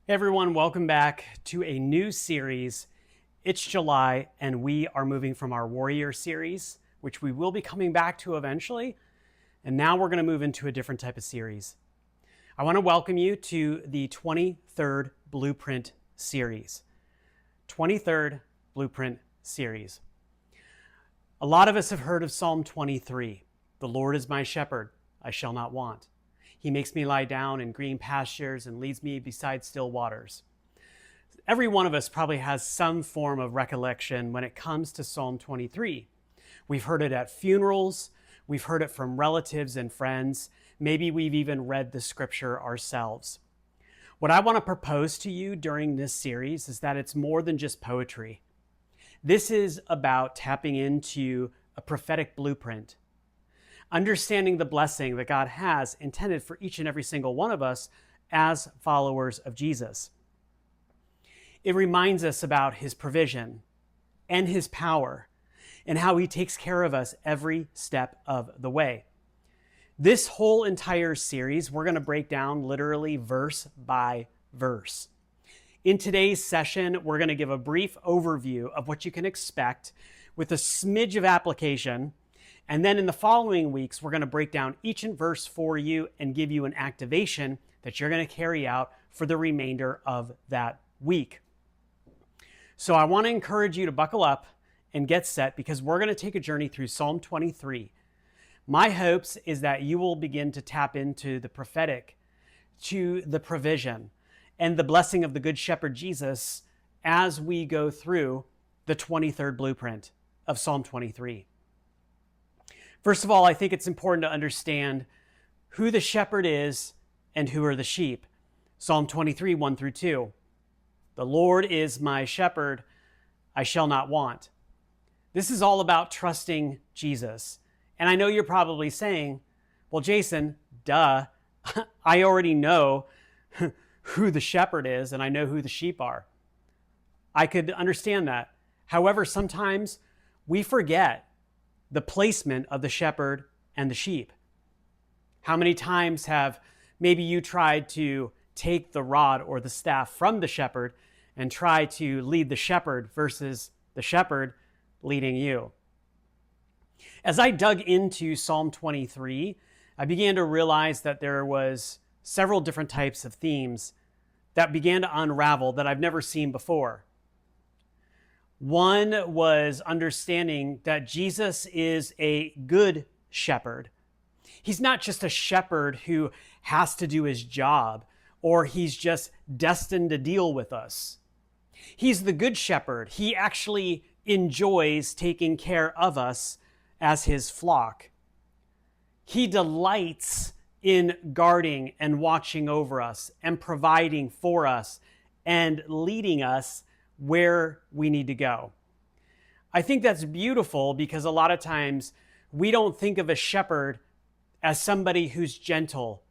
Hey everyone, welcome back to a new series. It's July and we are moving from our Warrior series, which we will be coming back to eventually, and now we're going to move into a different type of series. I want to welcome you to the 23rd Blueprint series. 23rd Blueprint series. A lot of us have heard of Psalm 23. The Lord is my shepherd, I shall not want. He makes me lie down in green pastures and leads me beside still waters. Every one of us probably has some form of recollection when it comes to Psalm 23. We've heard it at funerals, we've heard it from relatives and friends, maybe we've even read the scripture ourselves. What I want to propose to you during this series is that it's more than just poetry. This is about tapping into a prophetic blueprint, understanding the blessing that God has intended for each and every single one of us as followers of Jesus. It reminds us about his provision and his power and how he takes care of us every step of the way. This whole entire series, we're going to break down literally verse by verse. In today's session, we're going to give a brief overview of what you can expect with a smidge of application. And then in the following weeks, we're going to break down each verse for you and give you an activation that you're going to carry out for the remainder of that week. So I want to encourage you to buckle up and get set because we're going to take a journey through Psalm 23. My hopes is that you will begin to tap into the prophetic, to the provision, and the blessing of the Good Shepherd Jesus as we go through the 23rd blueprint of Psalm 23. First of all, I think it's important to understand who the shepherd is and who are the sheep. Psalm 23, 1 through 2. The Lord is my shepherd, I shall not want. This is all about trusting Jesus. And I know you're probably saying, well, Jason, duh, I already know who the shepherd is and I know who the sheep are. I could understand that. However, sometimes we forget the placement of the shepherd and the sheep. How many times have maybe you tried to take the rod or the staff from the shepherd and try to lead the shepherd versus the shepherd leading you? As I dug into Psalm 23, I began to realize that there was several different types of themes that began to unravel that I've never seen before. One was understanding that Jesus is a good shepherd. He's not just a shepherd who has to do his job or he's just destined to deal with us. He's the good shepherd. He actually enjoys taking care of us as his flock. He delights in guarding and watching over us and providing for us and leading us where we need to go. I think that's beautiful because a lot of times we don't think of a shepherd as somebody who's gentle,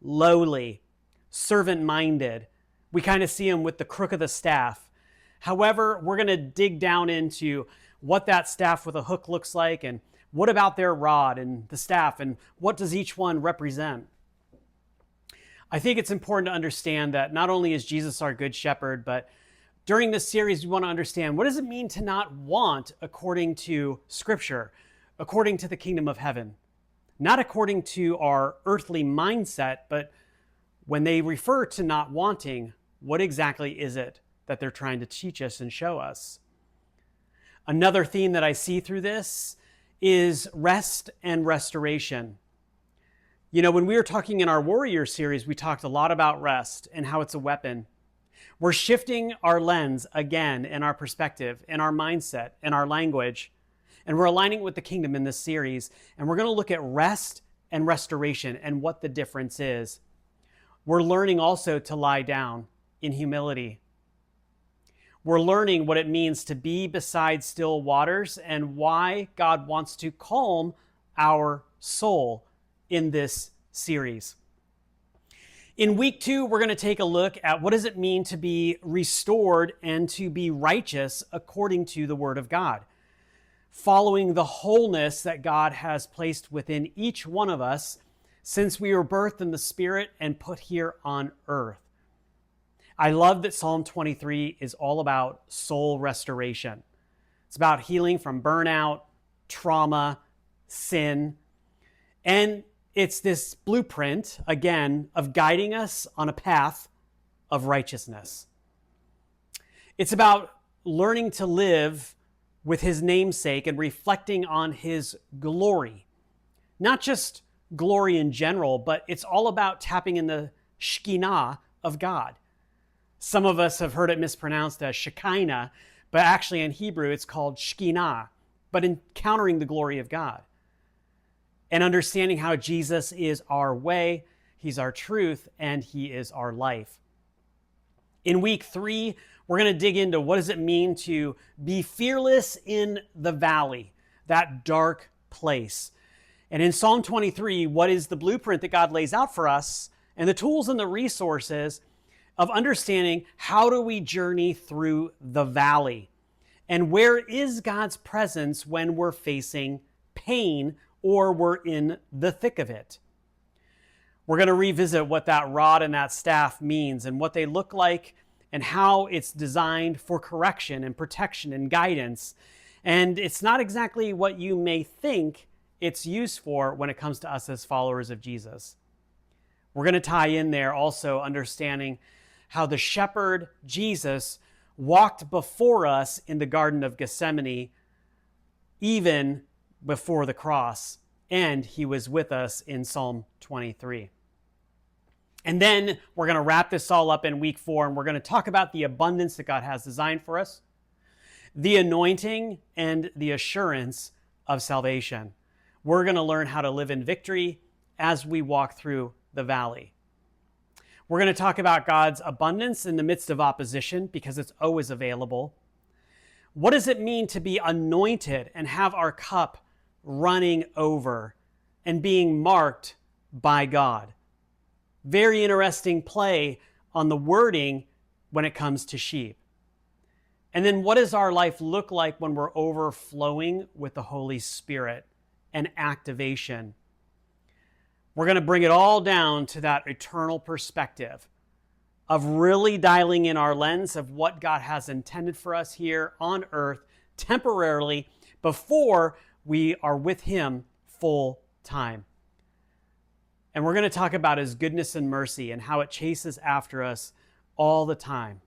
lowly, servant-minded. We kind of see him with the crook of the staff. However, we're going to dig down into what that staff with a hook looks like and what about their rod and the staff and what does each one represent. I think it's important to understand that not only is Jesus our good shepherd, but during this series, we want to understand what does it mean to not want according to Scripture, according to the kingdom of heaven, not according to our earthly mindset, but when they refer to not wanting, what exactly is it that they're trying to teach us and show us? Another theme that I see through this is rest and restoration. You know, when we were talking in our Warrior series, we talked a lot about rest and how it's a weapon. We're shifting our lens again in our perspective, in our mindset, in our language, and we're aligning with the kingdom in this series, and we're going to look at rest and restoration and what the difference is. We're learning also to lie down in humility. We're learning what it means to be beside still waters and why God wants to calm our soul in this series. In week 2, we're going to take a look at what does it mean to be restored and to be righteous according to the Word of God, following the wholeness that God has placed within each one of us since we were birthed in the Spirit and put here on earth. I love that Psalm 23 is all about soul restoration. It's about healing from burnout, trauma, sin, and it's this blueprint, again, of guiding us on a path of righteousness. It's about learning to live with his namesake and reflecting on his glory. Not just glory in general, but it's all about tapping in the Shekinah of God. Some of us have heard it mispronounced as Shekinah, but actually in Hebrew it's called Shekinah, but encountering the glory of God. And understanding how Jesus is our way, he's our truth, and he is our life. In week 3, we're going to dig into what does it mean to be fearless in the valley, that dark place. And in Psalm 23, what is the blueprint that God lays out for us and the tools and the resources of understanding how do we journey through the valley? And where is God's presence when we're facing pain or we're in the thick of it? We're going to revisit what that rod and that staff means and what they look like and how it's designed for correction and protection and guidance. And it's not exactly what you may think it's used for when it comes to us as followers of Jesus. We're going to tie in there also understanding how the shepherd, Jesus, walked before us in the Garden of Gethsemane, even before the cross, and he was with us in Psalm 23. And then we're going to wrap this all up in week 4, and we're going to talk about the abundance that God has designed for us, the anointing, and the assurance of salvation. We're going to learn how to live in victory as we walk through the valley. We're going to talk about God's abundance in the midst of opposition because it's always available. What does it mean to be anointed and have our cup running over and being marked by God? Very interesting play on the wording when it comes to sheep. And then what does our life look like when we're overflowing with the Holy Spirit and activation? We're going to bring it all down to that eternal perspective of really dialing in our lens of what God has intended for us here on earth temporarily before we are with him full time. And we're going to talk about his goodness and mercy and how it chases after us all the time.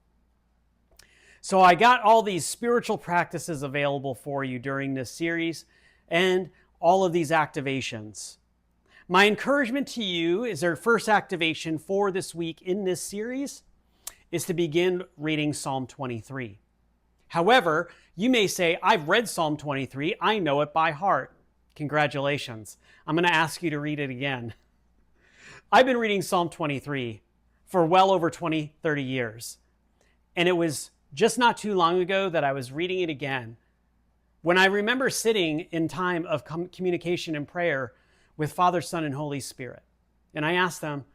So I got all these spiritual practices available for you during this series and all of these activations. My encouragement to you is our first activation for this week in this series is to begin reading Psalm 23. However, you may say, I've read Psalm 23. I know it by heart. Congratulations. I'm going to ask you to read it again. I've been reading Psalm 23 for well over 20, 30 years. And it was just not too long ago that I was reading it again when I remember sitting in time of communication and prayer with Father, Son, and Holy Spirit. And I asked them,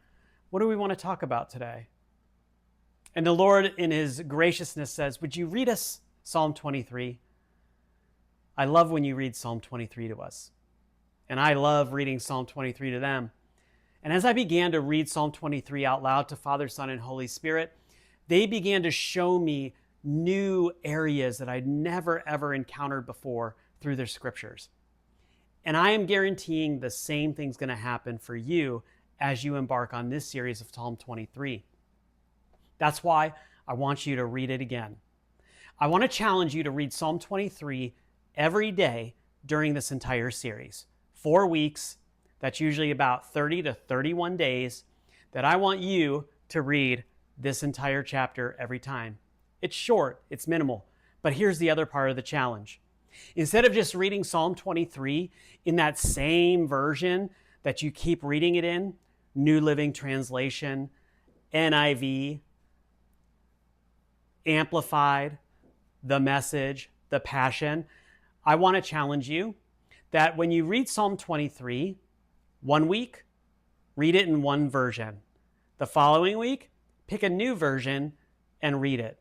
what do we want to talk about today? And the Lord, in his graciousness, says, would you read us Psalm 23? I love when you read Psalm 23 to us. And I love reading Psalm 23 to them. And as I began to read Psalm 23 out loud to Father, Son, and Holy Spirit, they began to show me new areas that I'd never, ever encountered before through their scriptures. And I am guaranteeing the same thing's going to happen for you as you embark on this series of Psalm 23. That's why I want you to read it again. I want to challenge you to read Psalm 23 every day during this entire series. 4 weeks, that's usually about 30 to 31 days that I want you to read this entire chapter every time. It's short, it's minimal, but here's the other part of the challenge. Instead of just reading Psalm 23 in that same version that you keep reading it in, New Living Translation, NIV, Amplified, the Message, the Passion, I want to challenge you that when you read Psalm 23, 1 week, read it in one version. The following week, pick a new version and read it.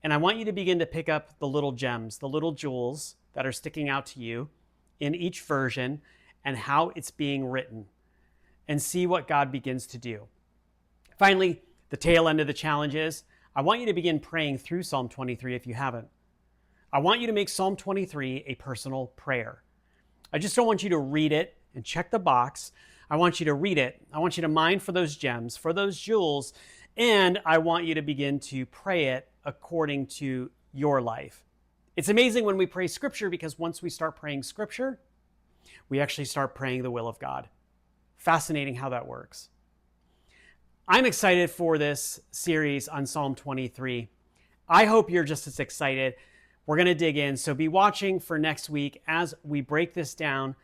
And I want you to begin to pick up the little gems, the little jewels that are sticking out to you in each version and how it's being written, and see what God begins to do. Finally, the tail end of the challenge is I want you to begin praying through Psalm 23 if you haven't. I want you to make Psalm 23 a personal prayer. I just don't want you to read it and check the box. I want you to read it. I want you to mine for those gems, for those jewels, and I want you to begin to pray it according to your life. It's amazing when we pray Scripture, because once we start praying Scripture, we actually start praying the will of God. Fascinating how that works. I'm excited for this series on Psalm 23. I hope you're just as excited. We're going to dig in, so be watching for next week as we break this down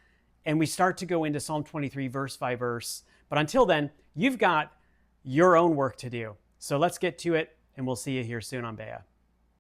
and we start to go into Psalm 23 verse by verse. But until then, you've got your own work to do. So let's get to it, and we'll see you here soon on Bea.